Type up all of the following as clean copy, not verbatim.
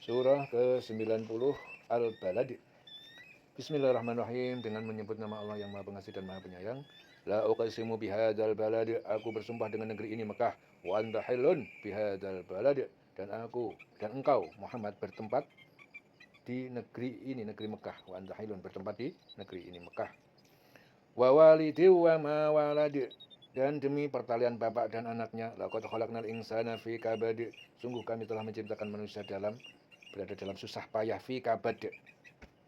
Surah ke-90 Al-Balad. Bismillahirrahmanirrahim. Dengan menyebut nama Allah yang Maha Pengasih dan Maha Penyayang. La uqsimu bihadzal balad. Aku bersumpah dengan negeri ini Mekah. Wa anta hilun bihadzal balad. Dan engkau Muhammad bertempat di negeri ini, negeri Mekah. Wa anta hilun, bertempat di negeri ini Mekah. Wa walidi wa ma walad. Dan demi pertalian bapak dan anaknya, laqad khalaqnal insana fi kabad. Sungguh kami telah menciptakan manusia berada dalam susah payah, fi kabad.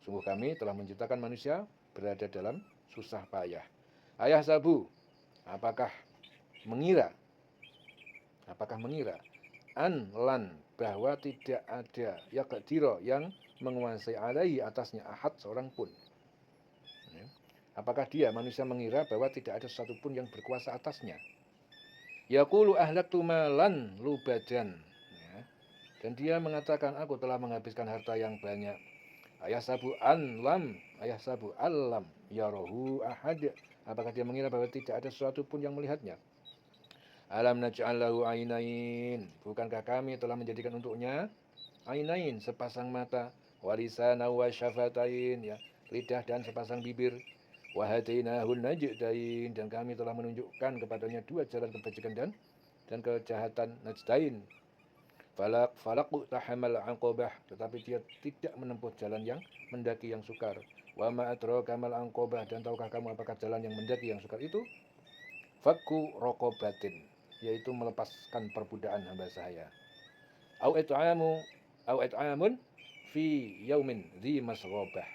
Sungguh kami telah menciptakan manusia berada dalam susah payah. Ayah sabu, apakah mengira lan bahwa tidak ada yaqdiro yang menguasai alaihi atasnya ahad seorang pun. Apakah manusia mengira bahwa tidak ada sesuatu pun yang berkuasa atasnya? Yaqulu ahlaktu malan lubadan. Dan dia mengatakan, aku telah menghabiskan harta yang banyak. Ayah sabu alam yarahu ahad. Apakah dia mengira bahwa tidak ada sesuatu pun yang melihatnya? Alam naj'al lahu ainain. Bukankah kami telah menjadikan untuknya ainain, sepasang mata, walisana wa syafatain, lidah dan sepasang bibir. Wa hadainahun najdain, dan kami telah menunjukkan kepadanya dua jalan kebajikan dan kejahatan, najdain. Falaqu tahamal aqobah, tetapi dia tidak menempuh jalan yang mendaki yang sukar. Wa ma adraka mal aqobah, dan tahukah kamu apakah jalan yang mendaki yang sukar itu? Fakku raqabatin, yaitu melepaskan perbudakan hamba sahaya. Au it'amun fi yaumin dzi masghabah,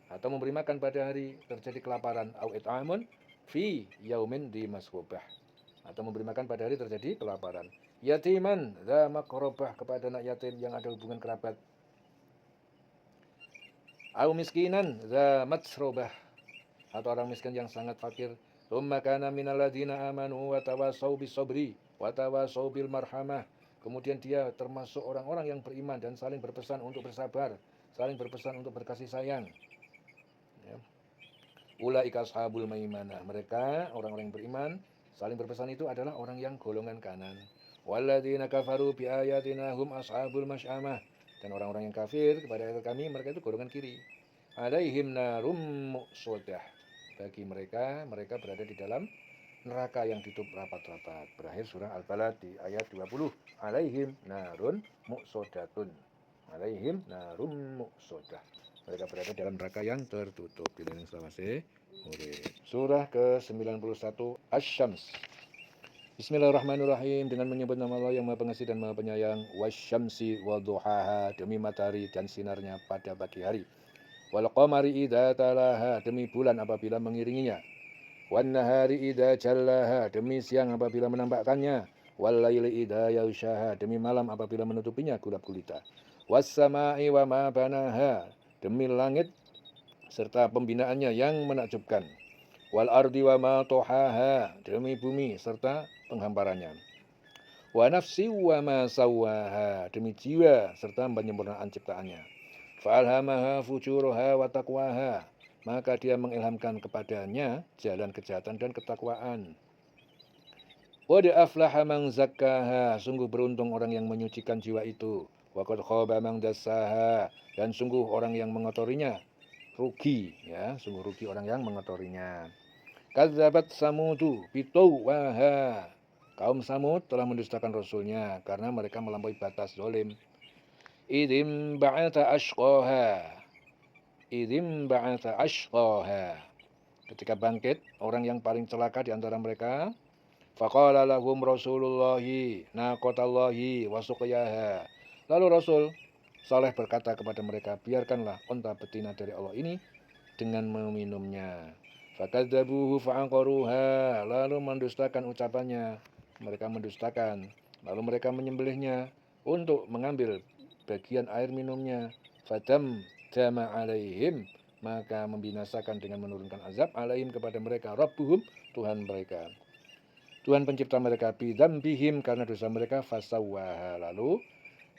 atau memberi makan pada hari terjadi kelaparan. Au it'amun fi yaumin dzi masghabah, atau memberi makan pada hari terjadi kelaparan. Yatiman dza maqrabah, kepada anak yatim yang ada hubungan kerabat. Au miskinan dza matsrabah, atau orang miskin yang sangat fakir. Tsumma kana minal ladzina amanu wa tawassaw bis sabri wa tawassaw bil marhamah. Kemudian dia termasuk orang-orang yang beriman dan saling berpesan untuk bersabar, saling berpesan untuk berkasih sayang. Ulaika ashabul maimanah, mereka orang-orang yang beriman saling berpesan itu adalah orang yang golongan kanan. Walladzina kafaru bi ayatina hum ashabul masy'amah, dan orang-orang yang kafir kepada ayat kami, mereka itu golongan kiri. Alaihim narum muqsadah, bagi mereka berada di dalam neraka yang ditutup rapat-rapat. Berakhir surah Al-Balad di ayat 20. Alaihim narun muqsadatun. Alaihim narum muqsadah. Mereka berada dalam neraka yang tertutup. Bilang selawase. Surah ke-91 Asy-Syams. Bismillahirrahmanirrahim. Dengan menyebut nama Allah yang Maha Pengasih dan Maha Penyayang. Wasyamsi wadduhaha, demi matahari dan sinarnya pada pagi hari. Wal qamari idza talaha, demi bulan apabila mengiringinya. Wan nahari idza jallaha, demi siang apabila menampakkannya. Wal laili idza yaghshaha, demi malam apabila menutupinya gelap gulita. Was sama'i wa ma banaha, demi langit serta pembinaannya yang menakjubkan. Wal ardi wa ma tohaha, demi bumi serta penghamparannya. Wa nafsi wa ma sawaha, demi jiwa serta penyempurnaan ciptaannya. Fa'alhamaha fujuraha wa taqwaha, maka dia mengilhamkan kepadanya jalan kejahatan dan ketakwaan. Qad aflaha man zakkaha, sungguh beruntung orang yang menyucikan jiwa itu. Wa qad khaba man dassaha, dan sungguh orang yang mengotorinya rugi, sungguh rugi orang yang mengotorinya. Kadzabat samudu bitawaha, kaum Samud telah mendustakan rasulnya karena mereka melampaui batas zalim. Idzim ba'atha ashqaha, ketika bangkit orang yang paling celaka di antara mereka. Faqala lahum rasulullahi naqatallahi wa suqiyaha, lalu Rasul Saleh berkata kepada mereka, biarkanlah unta betina dari Allah ini dengan meminumnya. Fakadzabuhu fa'aqaruha, lalu mendustakan ucapannya, mereka mendustakan, lalu mereka menyembelihnya untuk mengambil bagian air minumnya. Fadam dama alaihim, maka membinasakan dengan menurunkan azab alaihim kepada mereka rabbuhum, Tuhan mereka, Tuhan pencipta mereka, bidzambihim, karena dosa mereka, fasawwaha, lalu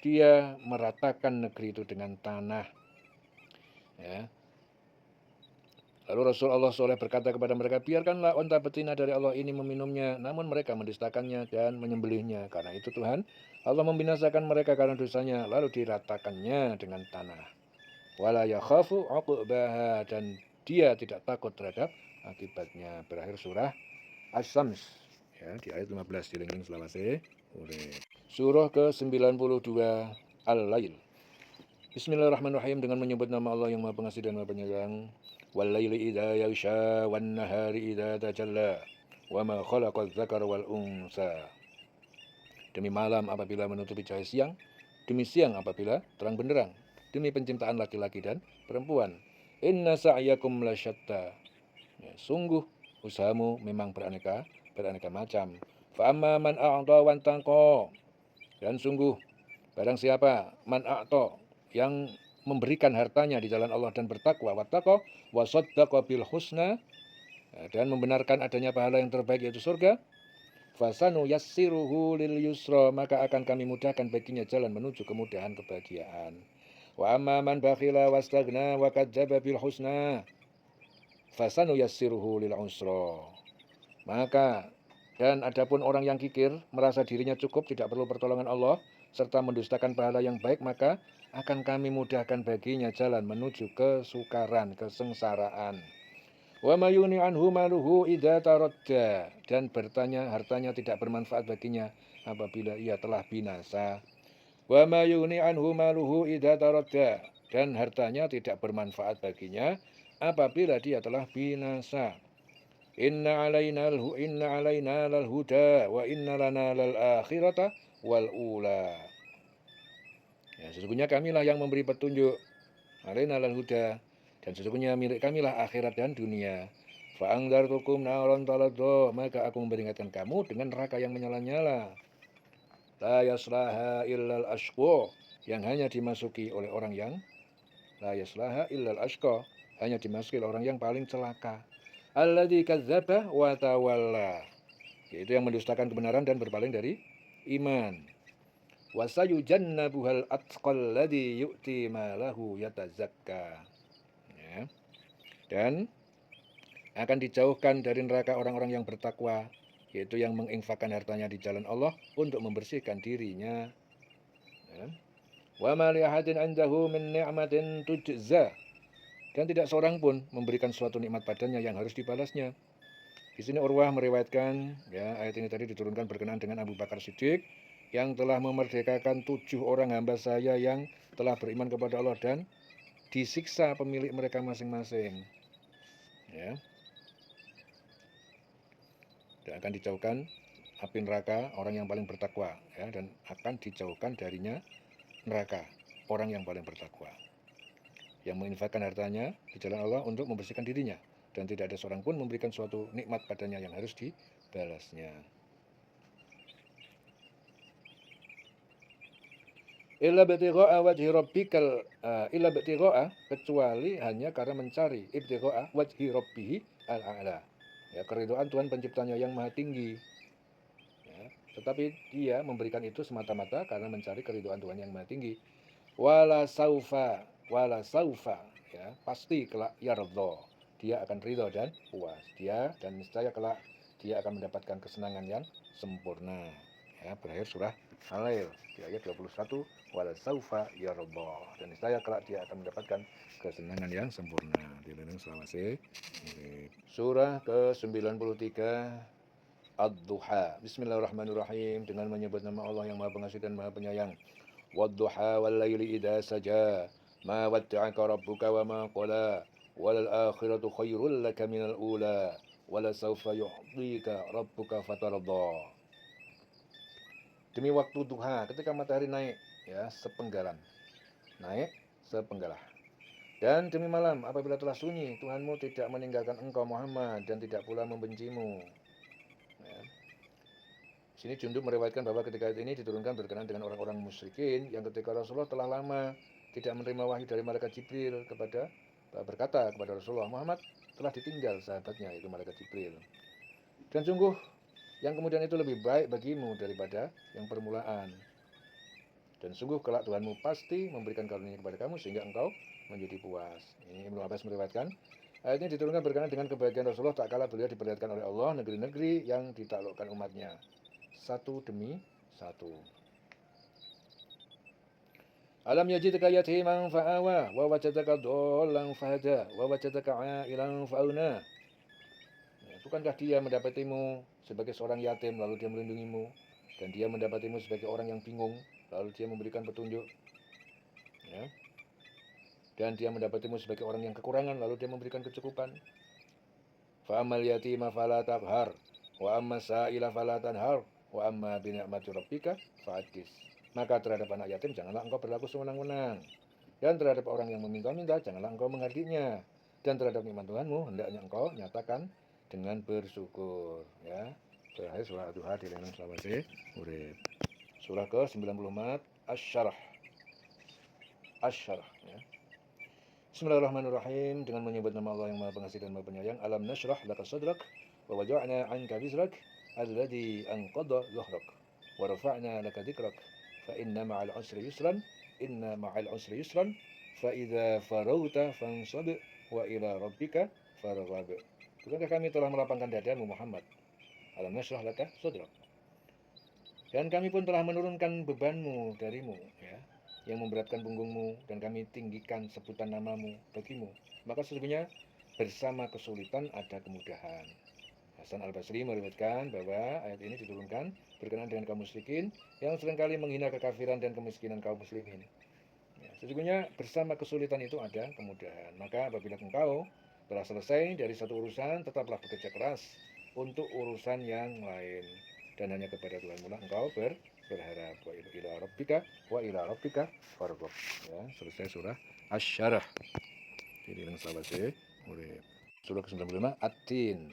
dia meratakan negeri itu dengan tanah. Lalu Rasulullah SAW berkata kepada mereka, biarkanlah onta betina dari Allah ini meminumnya, namun mereka mendustakannya dan menyembelihnya. Karena itu Tuhan Allah membinasakan mereka karena dosanya, lalu diratakannya dengan tanah. Wala yakhafu uqbaha, dan dia tidak takut terhadap akibatnya. Berakhir surah Asy-Syams ya, di ayat 15 dilengking selawase urip. Surah ke-92 Al-Lail. Bismillahirrahmanirrahim, dengan menyebut nama Allah yang Maha Pengasih dan Maha Penyayang. Wal-laili idza yaghsha wan nahari idza tajalla wa ma khalaqadz dzakara wal unsa. Demi malam apabila menutupi cahaya siang, demi siang apabila terang benderang, demi penciptaan laki-laki dan perempuan. Inna sa'yakum lasyatta. Ya, sungguh usahamu memang beraneka macam. Fa amma man a'ta wattaqa. Dan sungguh barang siapa man a'ta, yang memberikan hartanya di jalan Allah dan bertakwa, wattaqa wa saddaqa bil husna, dan membenarkan adanya pahala yang terbaik yaitu surga, fasanu yassiruhu lil yusra, maka akan kami mudahkan baginya jalan menuju kemudahan kebahagiaan. Wa amma man bakhila wastagna wa kadzdzaba bil husna, fasanu yassiruhu lil usra. Maka dan adapun orang yang kikir, merasa dirinya cukup, tidak perlu pertolongan Allah, serta mendustakan pahala yang baik, maka akan kami mudahkan baginya jalan menuju kesukaran, kesengsaraan. Wa ma yughni anhu maluhu idza taradda, dan bertanya hartanya tidak bermanfaat baginya apabila ia telah binasa. Wa ma yughni anhu maluhu idza taradda, dan hartanya tidak bermanfaat baginya apabila dia telah binasa. Inna alaina lal huda wa inna lana lal akhirata wal ula. Ya, sesungguhnya kamilah yang memberi petunjuk. Alaina lal huda, dan sesungguhnya milik kamilah akhirat dan dunia. Fa andzartukum naron taladdo, maka aku memperingatkan kamu dengan neraka yang menyala-nyala. La yaslaha illal ashqa, yang hanya dimasuki oleh orang yang la yaslaha illal ashqa, hanya dimasuki oleh orang yang paling celaka. Alladzi kadzdzaba wa tawalla, yaitu yang mendustakan kebenaran dan berpaling dari iman. Wa sayujannabuhal atqal ladzi yu'ti malahu yatazakka. Ya. Dan akan dijauhkan dari neraka orang-orang yang bertakwa, yaitu yang menginfakkan hartanya di jalan Allah untuk membersihkan dirinya. Ya. Wa ma li ahadin 'indahu min ni'matin tujza, dan tidak seorang pun memberikan suatu nikmat padanya yang harus dibalasnya. Di sini Urwah meriwayatkan, ya, ayat ini tadi diturunkan berkenaan dengan Abu Bakar Siddiq yang telah memerdekakan 7 orang hamba saya yang telah beriman kepada Allah dan disiksa pemilik mereka masing-masing. Ya. Dan akan dijauhkan api neraka orang yang paling bertakwa, ya, dan akan dijauhkan darinya neraka orang yang paling bertakwa, yang menginfakkan hartanya di jalan Allah untuk membersihkan dirinya, dan tidak ada seorang pun memberikan suatu nikmat padanya yang harus dibalasnya. Illa btigha'a wajhi rabbikal illa btigha'a, kecuali hanya karena mencari ibtigha'a wajhi rabbihi al-a'la, ya, keridhaan Tuhan penciptanya yang maha tinggi, ya, tetapi dia memberikan itu semata-mata karena mencari keridhaan Tuhan yang maha tinggi. Wala saufa, ya, pasti kelak yardha, dia akan ridho dan puas, dia dan niscaya kelak dia akan mendapatkan kesenangan yang sempurna. Ya, berakhir surah Al-Lail di ayat 21, wala saufa yardha, dan niscaya kelak dia akan mendapatkan kesenangan yang sempurna. Dilindungi selawase. Surah ke-93 Ad-Duha. Bismillahirrahmanirrahim, dengan menyebut nama Allah yang Maha Pengasih dan Maha Penyayang. Wad-duha wal laili idza saja, ma wadda'aka rabbuka wa ma qala, walal akhiratu khairul laka minal ula, wala sawfa yu'tika rabbuka fatarda. Demi waktu duha, ketika matahari naik, ya, sepenggalan, naik sepenggalah. Dan demi malam apabila telah sunyi, Tuhanmu tidak meninggalkan engkau Muhammad dan tidak pula membencimu. Ya. Sini Jundub meriwayatkan bahwa ketika ini diturunkan berkenaan dengan orang-orang musyrikin yang ketika Rasulullah telah lama tidak menerima wahyu dari malaikat Jibril berkata kepada Rasulullah, Muhammad telah ditinggal sahabatnya yaitu malaikat Jibril. Dan sungguh yang kemudian itu lebih baik bagimu daripada yang permulaan. Dan sungguh kelak Tuhanmu pasti memberikan karunia kepada kamu sehingga engkau menjadi puas. Ini Ibnu Abbas meriwayatkan, Ayat ini diturunkan berkenaan dengan kebahagiaan Rasulullah tak kala beliau diperlihatkan oleh Allah negeri-negeri yang ditaklukkan umatnya satu demi satu. Alam yajidka yatiman fa'awa wa wajadaka dhallan fahada wa wajadaka 'ailan fa'aghna. Bukankah dia mendapatimu sebagai seorang yatim lalu dia melindungimu, dan dia mendapatimu sebagai orang yang bingung lalu dia memberikan petunjuk, ya. Dan dia mendapatimu sebagai orang yang kekurangan lalu dia memberikan kecukupan. Fa ammal yatima fala taqhar wa amma sa'ila fala tanhar wa amma bi ni'mati rabbika fa'addis. Maka terhadap anak yatim janganlah engkau berlaku sewenang-wenang, dan terhadap orang yang meminta-minta janganlah engkau menghardinya, dan terhadap nikmat Tuhanmu hendaknya engkau nyatakan dengan bersyukur, ya. Terakhir surah Ad-Duha di lengan selawase urip. Surah ke-94 Asy-Syarah. Asy-Syarah, ya. Bismillahirrahmanirrahim, dengan menyebut nama Allah yang Maha Pengasih dan Maha Penyayang. Alam nashrah laka sadrak wa wada'na 'anka wizrak alladzi anqadha dhahrak wa rafa'na laka dzikrak fa inna ma'al 'usri yusran inna ma'al 'usri yusran fa idza faragta fansab wa ila rabbika farghab. Bukankah kami telah melapangkan dadamu Muhammad? Alam nashrah laka sadrak. Dan kami pun telah menurunkan bebanmu darimu, ya, yang memberatkan punggungmu, dan kami tinggikan sebutan namamu bagimu. Maka sesungguhnya bersama kesulitan ada kemudahan. Hasan Al-Basri meriwayatkan bahwa ayat ini diturunkan berkenaan dengan kaum musyrikin yang seringkali menghina kekafiran dan kemiskinan kaum muslimin. Ya, sesungguhnya bersama kesulitan itu ada kemudahan. Maka apabila engkau telah selesai dari satu urusan, tetaplah bekerja keras untuk urusan yang lain, dan hanya kepada Tuhanmu lah engkau berharap. Wa ila rabbika farghab. Ya, selesai surah Asy-Syarah. Jadi dengan selawase urip. Surah ke-95 At-Tin.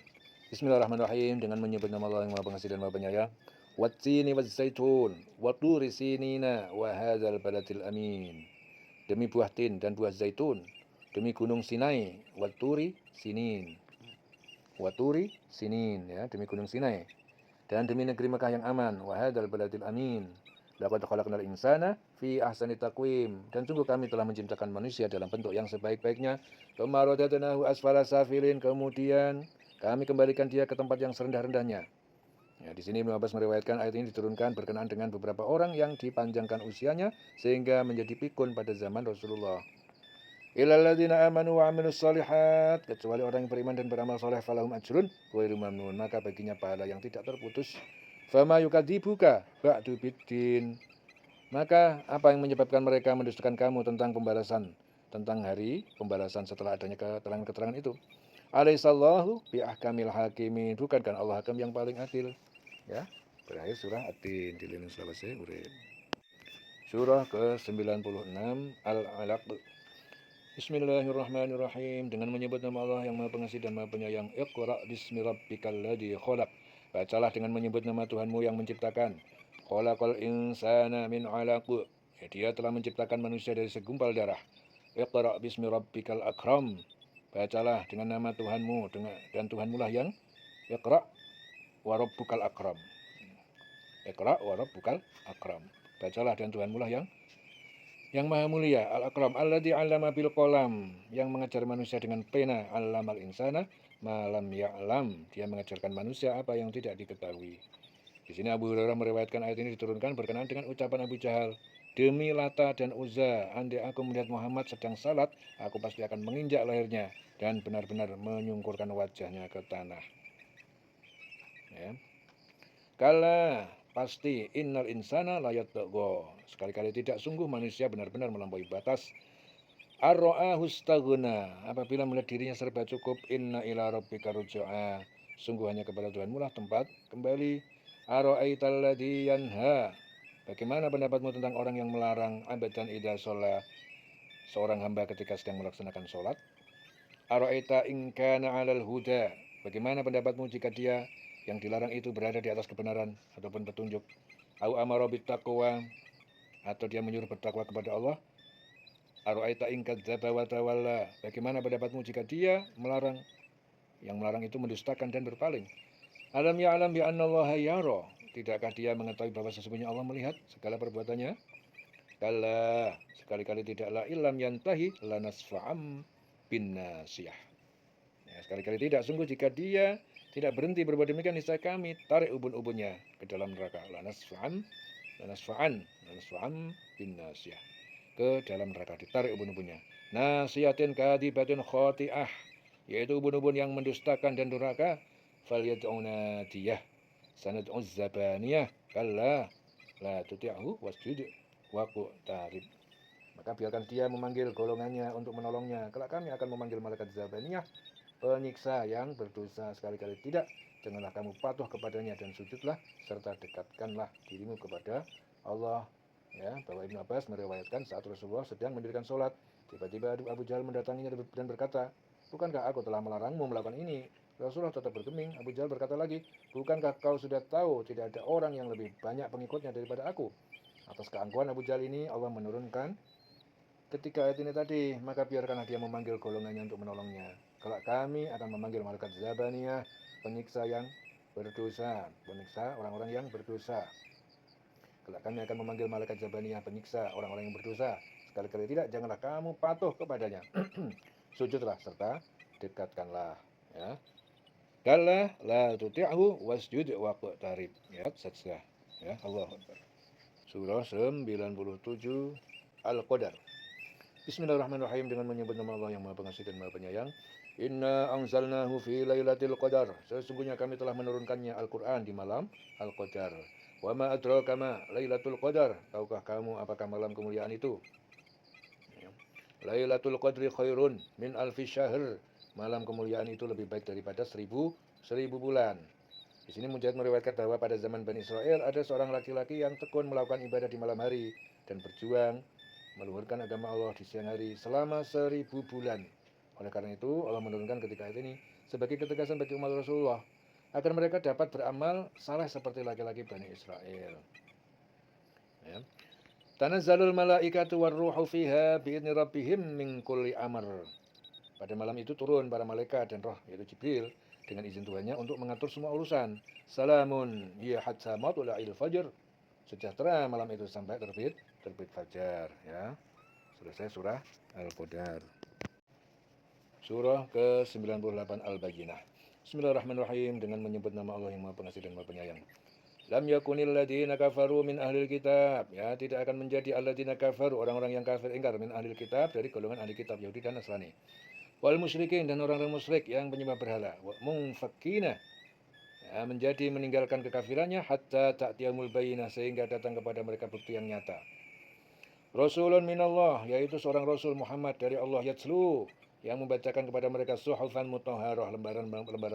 Bismillahirrahmanirrahim, dengan menyebut nama Allah yang Maha Pengasih dan Maha Penyayang. Wat-tini waz-zaitun wa turi sinina wa hadzal baladil amin. Demi buah tin dan buah zaitun, demi gunung Sinai, wat-turi sinin. Wat-turi sinin, ya, demi gunung Sinai. Dan demi negeri Mekah yang aman, wa hadzal baladil amin. Laqad khalaqnal insana fi ahsani taqwim. Dan sungguh kami telah menciptakan manusia dalam bentuk yang sebaik-baiknya. Tsumma radadnahu asfala safilin. Kemudian kami kembalikan dia ke tempat yang serendah-rendahnya. Ya, di sini Ibnu Abbas meriwayatkan ayat ini diturunkan berkenaan dengan beberapa orang yang dipanjangkan usianya sehingga menjadi pikun pada zaman Rasulullah. Illal ladzina amanu wa 'amilus shalihat, kecuali orang yang beriman dan beramal saleh, falahum ajrun ghairu mamnun, maka baginya pahala yang tidak terputus. Fama yukadzibuka ba'du biddin, maka apa yang menyebabkan mereka mendustakan kamu tentang pembalasan, tentang hari pembalasan setelah adanya keterangan-keterangan itu? Alaihissallahu biahkamil hakimin, bukankah Allah hakam yang paling adil? Ya, berakhir surah At-Tin di lini selawase urip. Surah ke-96 Al-Alaq. Bismillahirrahmanirrahim, dengan menyebut nama Allah yang Maha Pengasih dan Maha Penyayang. Iqra bismi rabbikal ladzi khalaq. Bacalah dengan menyebut nama Tuhanmu yang menciptakan. Khalaqal insana min 'alaq. Ya, dia telah menciptakan manusia dari segumpal darah. Iqra bismi rabbikal akram. Bacalah dengan nama Tuhanmu, dan Tuhanmu lah yang Iqra wa rabbukal akram. Iqra wa rabbukal akram. Bacalah dan Tuhanmu lah yang maha mulia, al-akram, alladzi 'allama bil qalam, yang mengajar manusia dengan pena, 'allamal insana ma lam ya'lam, dia mengajarkan manusia apa yang tidak diketahui. Di sini Abu Hurairah meriwayatkan ayat ini diturunkan berkenaan dengan ucapan Abu Jahal, demi Lata dan Uzza, andai aku melihat Muhammad sedang salat, aku pasti akan menginjak lehernya dan benar-benar menyungkurkan wajahnya ke tanah. Ya. Kala pasti innal insana layatgha, sekali-kali tidak, sungguh manusia benar-benar melampaui batas. Ar-ra'ahu istaghna, apabila melihat dirinya serba cukup. Inna ila rabbika ruj'a, sungguh hanya kepada Tuhanmu lah tempat kembali. Ara'aital ladzi yanha, bagaimana pendapatmu tentang orang yang melarang abadan idza shalla, seorang hamba ketika sedang melaksanakan sholat. Ara'aita in kana 'alal huda, bagaimana pendapatmu jika dia yang dilarang itu berada di atas kebenaran ataupun petunjuk. Au amara bittaqwa, atau dia menyuruh bertakwa kepada Allah. Ara'aita in kadzdzaba wa tawalla, bagaimana pendapatmu jika dia melarang, yang melarang itu mendustakan dan berpaling. Alam ya'lam bi annallaha yara, tidakkah dia mengetahui bahwa sesungguhnya Allah melihat segala perbuatannya? Kala, sekali-kali tidaklah. Illam yantahi lanasfa'am bin nasiyah, Sekali-kali tidak. Sungguh jika dia tidak berhenti berbuat demikian, niscaya kami tarik ubun-ubunnya ke dalam neraka. Lanasfa'an bin nasiyah. Ke dalam neraka, ditarik ubun-ubunnya. Nasiyatin kadibatin khoti'ah, yaitu ubun-ubun yang mendustakan dan durhaka. Falyad'una diyah sanad'uz zabaniyah kalla la tuti'hu wasjud waqtarib. Maka biarkan dia memanggil golongannya untuk menolongnya. Kelak kami akan memanggil malaikat zabaniyah, penyiksa yang berdosa. Sekali-kali tidak, janganlah kamu patuh kepadanya dan sujudlah serta dekatkanlah dirimu kepada Allah. Ya, bahwa Ibnu Abbas meriwayatkan saat Rasulullah sedang mendirikan sholat, tiba-tiba Abu Jahal mendatanginya dan berkata, bukankah aku telah melarangmu melakukan ini? Rasulullah tetap bergeming. Abu Jahal berkata lagi, bukankah kau sudah tahu tidak ada orang yang lebih banyak pengikutnya daripada aku? Atas keangkuhan Abu Jahal ini Allah menurunkan ketika ayat ini tadi, maka biarkanlah dia memanggil golongannya untuk menolongnya. Kelak kami akan memanggil malaikat zabaniyah, penyiksa yang berdosa, penyiksa orang-orang yang berdosa. Kelak kami akan memanggil malaikat zabaniyah, penyiksa orang-orang yang berdosa. Sekali-kali tidak, janganlah kamu patuh kepadanya. Sujudlah serta dekatkanlah. Ya. Kalla la tuti'hu wasjud waqtarib. Ya, sajdah. Ya, Allahu Akbar. Surah 97 Al-Qadar. Bismillahirrahmanirrahim, dengan menyebut nama Allah yang Maha Pengasih dan Maha Penyayang. Inna anzalnahu fi lailatul qadar. Sesungguhnya kami telah menurunkannya Al-Qur'an di malam Al-Qadar. Wa ma adraka ma lailatul qadar. Tahukah kamu apakah malam kemuliaan itu? Lailatul qadri khairun min alfi syahr. Malam kemuliaan itu lebih baik daripada seribu bulan. Di sini Mujahid meriwayatkan bahwa pada zaman Bani Israel ada seorang laki-laki yang tekun melakukan ibadah di malam hari dan berjuang meluhurkan agama Allah di siang hari selama 1000 bulan. Oleh karena itu Allah menurunkan ketika ayat ini sebagai ketegasan bagi umat Rasulullah agar mereka dapat beramal saleh seperti laki-laki Bani Israel. Ya. Tanazzalul malaikatu warruhu fiha bi'idni rabbihim min kulli amr. Pada malam itu turun para malaikat dan roh, yaitu Jibril, dengan izin Tuhannya untuk mengatur semua urusan. Salamun hiya hatta matla'il fajr. Sejahtera malam itu sampai terbit fajar. Ya. Selesai surah Al-Qadar. Surah ke-98 Al-Bayyinah. Bismillahirrahmanirrahim, dengan menyebut nama Allah yang Maha Pengasih dan Maha Penyayang. Lam yakunil ladina kafaru min ahlil kitab. Ya, tidak akan menjadi alladina kafaru, orang-orang yang kafir ingkar, min ahlil kitab, dari golongan ahli kitab Yahudi dan Nasrani. Wal musyrikin, dan orang-orang musyrik yang penyembah berhala. Mungfakina, ya, menjadi meninggalkan kekafirannya hatta ta'tiyamul bayyinah, sehingga datang kepada mereka bukti yang nyata. Rasulun minallah, yaitu seorang Rasul Muhammad dari Allah, yatslu, yang membacakan kepada mereka suhufan mutahharah, lembaran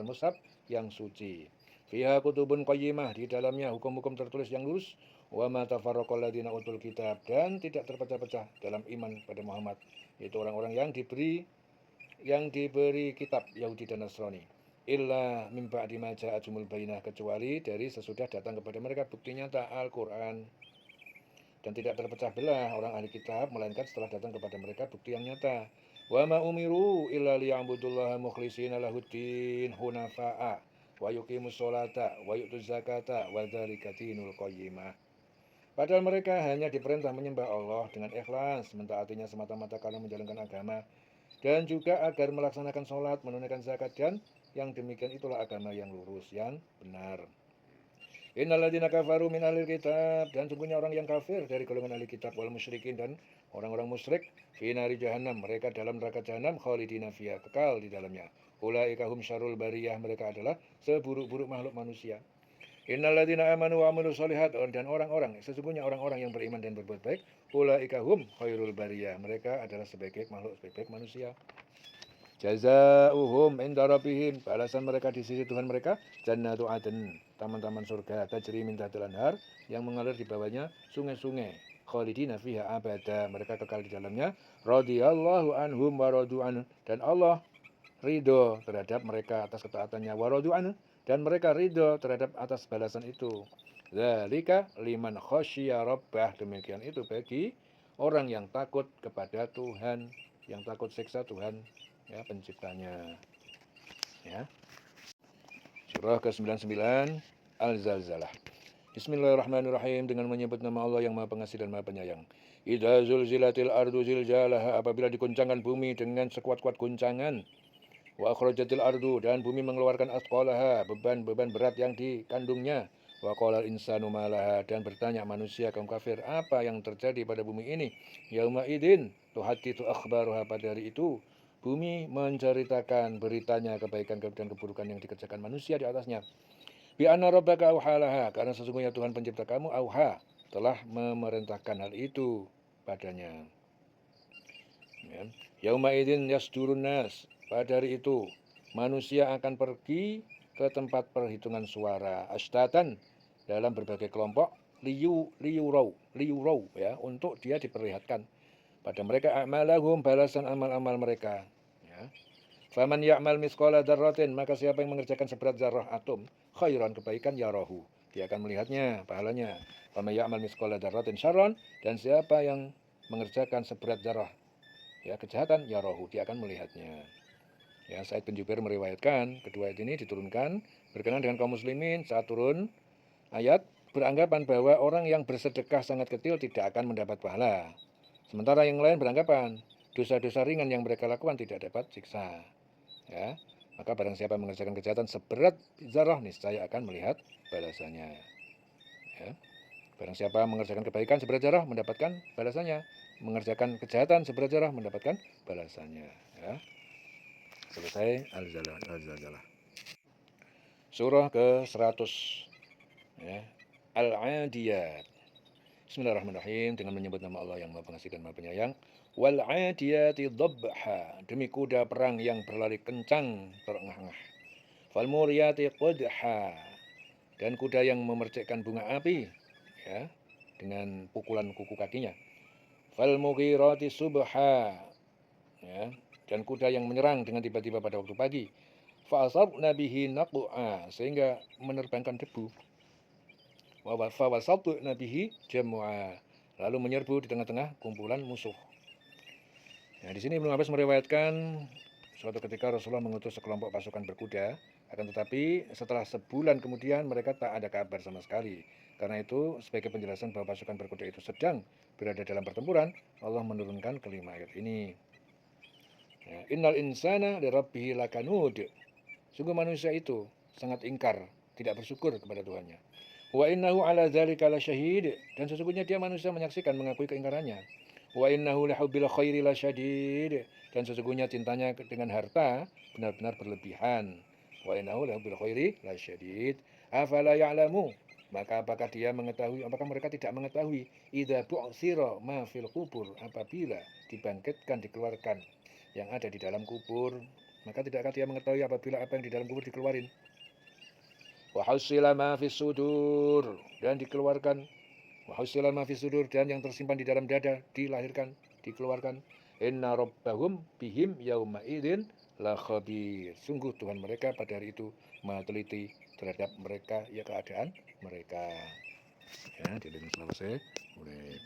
mushaf yang suci. Fiha kutubun qayyimah, di dalamnya hukum-hukum tertulis yang lurus. Wa ma tafarraqal ladzina utul kitab, dan tidak terpecah-pecah dalam iman pada Muhammad, yaitu orang-orang yang diberi kitab Yahudi dan Nasrani. Illa mim ba'di ma ja'atumul bayyinah, kecuali dari sesudah datang kepada mereka bukti nyata Al-Qur'an. Dan tidak terpecah belah orang ahli kitab melainkan setelah datang kepada mereka bukti yang nyata. Wa ma umiru illa liya'budullaha mukhlishina lahuddin hunafa'a wa yuqimus sholata wa yu'tuz zakata wa dzalika dinul qayyimah. Padahal mereka hanya diperintah menyembah Allah dengan ikhlas, mentaatinya semata-mata karena menjalankan agama, dan juga agar melaksanakan sholat, menunaikan zakat, dan yang demikian itulah agama yang lurus, yang benar. Innalladzina kafaru min ahlil kitab, dan sungguhnya orang yang kafir dari golongan ahli kitab, wal musyrikin, dan orang-orang musyrik, fi nari jahannam, mereka dalam neraka jahanam, khalidina fiha, kekal di dalamnya. Ulaika hum syarrul bariyah, mereka adalah seburuk-buruk makhluk manusia. Innalladzina amanu wa amilus sholihat, dan orang-orang, sesungguhnya orang-orang yang beriman dan berbuat baik, ulaika hum khairul bariyah, mereka adalah sebaik manusia. Jazaa'uhum inda rabbihim, balasan mereka di sisi Tuhan mereka, jannatu adn, taman-taman surga, tajri min tahtil anhar, yang mengalir di bawahnya sungai-sungai, khalidina fiha abada, mereka kekal di dalamnya, radhiyallahu anhum wa radu an, dan Allah ridho terhadap mereka atas ketaatannya, wa radu an, dan mereka ridho terhadap atas balasan itu. Dzalika liman khasyiya rabbah, demikian itu bagi orang yang takut kepada Tuhan, yang takut siksa Tuhan, ya, penciptanya. Ya. Surah ke-99 Al-Zalzalah. Bismillahirrahmanirrahim, dengan menyebut nama Allah yang Maha Pengasih dan Maha Penyayang. Idza zulzilatil ardu zilzalaha, apabila diguncangkan bumi dengan sekuat-kuat guncangan. Wa akhrajatil ardu, dan bumi mengeluarkan asqalaha, beban-beban berat yang dikandungnya. Wa qalal insanu malaha, dan bertanya manusia kaum kafir, apa yang terjadi pada bumi ini? Yauma idzin tuhadditsu akhbaruha, pada hari itu bumi menceritakan beritanya, kebaikan dan keburukan yang dikerjakan manusia di atasnya. Bi anna rabbaka auhalaha, karena sesungguhnya Tuhan pencipta kamu auha, telah memerintahkan hal itu padanya. Ya. Yauma idzin yasdurun nas, pada hari itu manusia akan pergi ke tempat perhitungan suara ashtatan, dalam berbagai kelompok, liyurau ya, untuk dia diperlihatkan pada mereka a'malahum, balasan amal-amal mereka, ya. Faman ya'mal misqala dzarratin, maka siapa yang mengerjakan seberat zarah atom, khairan, kebaikan, yarahu, dia akan melihatnya, pahalanya. Faman ya'mal misqala dzarratin syarran, dan siapa yang mengerjakan seberat zarah, ya, kejahatan, yarahu, dia akan melihatnya. Ya, Sa'id bin Jubair meriwayatkan kedua ayat ini diturunkan berkenaan dengan kaum muslimin saat turun ayat beranggapan bahwa orang yang bersedekah sangat kecil tidak akan mendapat pahala. Sementara yang lain beranggapan dosa-dosa ringan yang mereka lakukan tidak dapat siksa. Ya, maka barang siapa mengerjakan kejahatan seberat zarah, niscaya akan melihat balasannya. Ya, barang siapa mengerjakan kebaikan seberat zarah, mendapatkan balasannya. Mengerjakan kejahatan seberat zarah, mendapatkan balasannya. Ya. Selesai Al-Zalzalah. Surah ke-100, ya. Al-Adiyat. Bismillahirrahmanirrahim, dengan menyebut nama Allah yang Maha Pengasih dan Maha Penyayang. Wal 'adiyati dhabha, demi kuda perang yang berlari kencang terengah-engah. Fal muriyati qadha, dan kuda yang memercikkan bunga api, ya, dengan pukulan kuku kakinya. Fal mughirati subha, ya, dan kuda yang menyerang dengan tiba-tiba pada waktu pagi. Fa'asabna bihi naq'a, sehingga menerbangkan debu. Wa fawasatna bihi jam'a, lalu menyerbu di tengah-tengah kumpulan musuh. Nah, di sini Ibnu Abbas meriwayatkan suatu ketika Rasulullah mengutus sekelompok pasukan berkuda, akan tetapi setelah sebulan kemudian mereka tak ada kabar sama sekali. Karena itu, sebagai penjelasan bahwa pasukan berkuda itu sedang berada dalam pertempuran, Allah menurunkan kelima ayat ini. Ya, innal insana lirabbih lakanud, sungguh manusia itu sangat ingkar, tidak bersyukur kepada Tuhannya. Wa innahu ala dzalika lasyahid, dan sesungguhnya dia manusia menyaksikan, mengakui keingkarannya. Wa innahu lihubbil khairi lasyadid, dan sesungguhnya cintanya dengan harta benar-benar berlebihan. Wa innahu lihubbil khairi lasyadid. Afala ya'lamu, maka apakah dia mengetahui, apakah mereka tidak mengetahui, idza bu'tsira ma fil qubur, apabila dibangkitkan, dikeluarkan yang ada di dalam kubur, maka tidakkah dia mengetahui apabila apa yang di dalam kubur dikeluarin. Wa husila ma fis sudur, dan dikeluarkan. Wa husila ma fis sudur, dan yang tersimpan di dalam dada dilahirkan, dikeluarkan. Inna rabbahum bihim yauma idzin la khabir, sungguh Tuhan mereka pada hari itu maha teliti terhadap mereka, ya, keadaan mereka. Ya, dilihat selesai. Mulai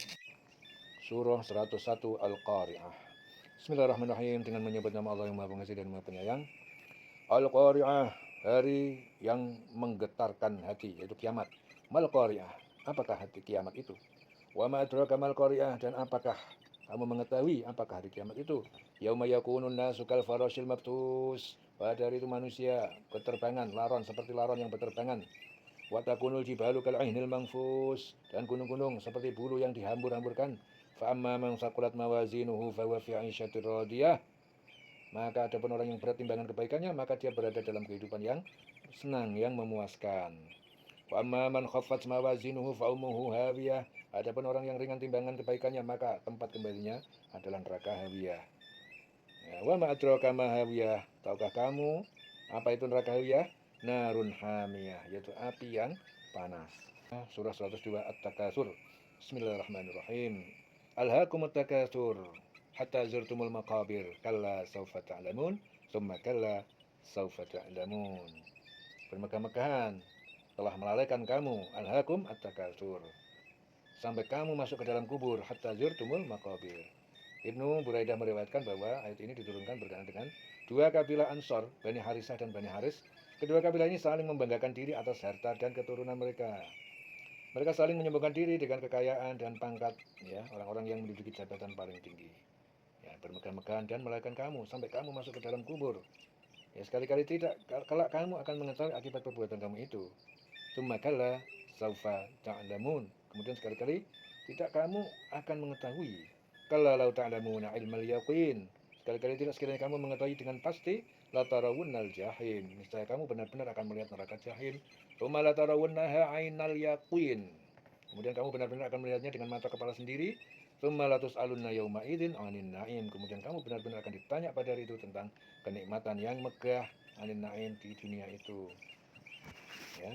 surah 101 Al-Qari'ah. Bismillahirrahmanirrahim, dengan menyebut nama Allah yang Maha Pengasih dan Maha Penyayang. Al-Qari'ah, hari yang menggetarkan hati, yaitu kiamat. Mal Qari'ah, apakah hati kiamat itu? Wa ma adraka mal Qari'ah, dan apakah kamu mengetahui apakah hari kiamat itu? Yauma yakunun nasu kal farasyil mabthus, pada hari itu manusia berterbangan, laron seperti laron yang berterbangan. Wa takunul jibalu kal ainil manfus, dan gunung-gunung seperti bulu yang dihambur-hamburkan. Fa amma man saqulat mawazinuhu fa huwa fi 'ishatir radiyah, maka adapun orang yang berat timbangan kebaikannya, maka dia berada dalam kehidupan yang senang, yang memuaskan. Wa amma man khaffat mawazinuhu fa ummuhu hawiyah, adapun orang yang ringan timbangan kebaikannya, maka tempat kembalinya adalah neraka hawiyah. Ya, wa ma adraka ma hawiyah, tahukah kamu apa itu neraka hawiyah? Narun hamiyah, yaitu api yang panas. Surah 102 At-Takatsur. Bismillahirrahmanirrahim. Alhaakumut takatsur hatta zurtumul maqabir, kalla saufa ta'lamun, tsumma kalla saufa ta'lamun. Bermegah-megahan telah melalaikan kamu, alhaakum at-takatsur, sampai kamu masuk ke dalam kubur, hatta zurtumul maqabir. Ibnu Buraidah meriwayatkan bahwa ayat ini diturunkan berkenaan dengan dua kabilah Ansor, Bani Harisah dan Bani Haris. Kedua kabilah ini saling membanggakan diri atas harta dan keturunan mereka. Mereka saling menyombongkan diri dengan kekayaan dan pangkat, ya, orang-orang yang menduduki jabatan paling tinggi. Ya, bermegah-megahan dan melalaikan kamu sampai kamu masuk ke dalam kubur. Ya sekali-kali tidak, kalau kamu akan mengetahui akibat perbuatan kamu itu. Tsumma kalla saufa ta'lamun. Kemudian sekali-kali tidak kamu akan mengetahui. Kalla law ta'lamuna ilmal yaqin. Sekali-kali tidak, sekiranya kamu mengetahui dengan pasti, la tarawunnal jahim. Niscaya kamu benar-benar akan melihat neraka jahim. Tsumma la tarawunnaha 'ainal yaqin. Kemudian kamu benar-benar akan melihatnya dengan mata kepala sendiri. Tsumma la tus'alunna yauma idzin 'anin na'im. Kemudian kamu benar-benar akan ditanya pada hari itu tentang kenikmatan yang megah, 'anin na'im, di dunia itu. Ya.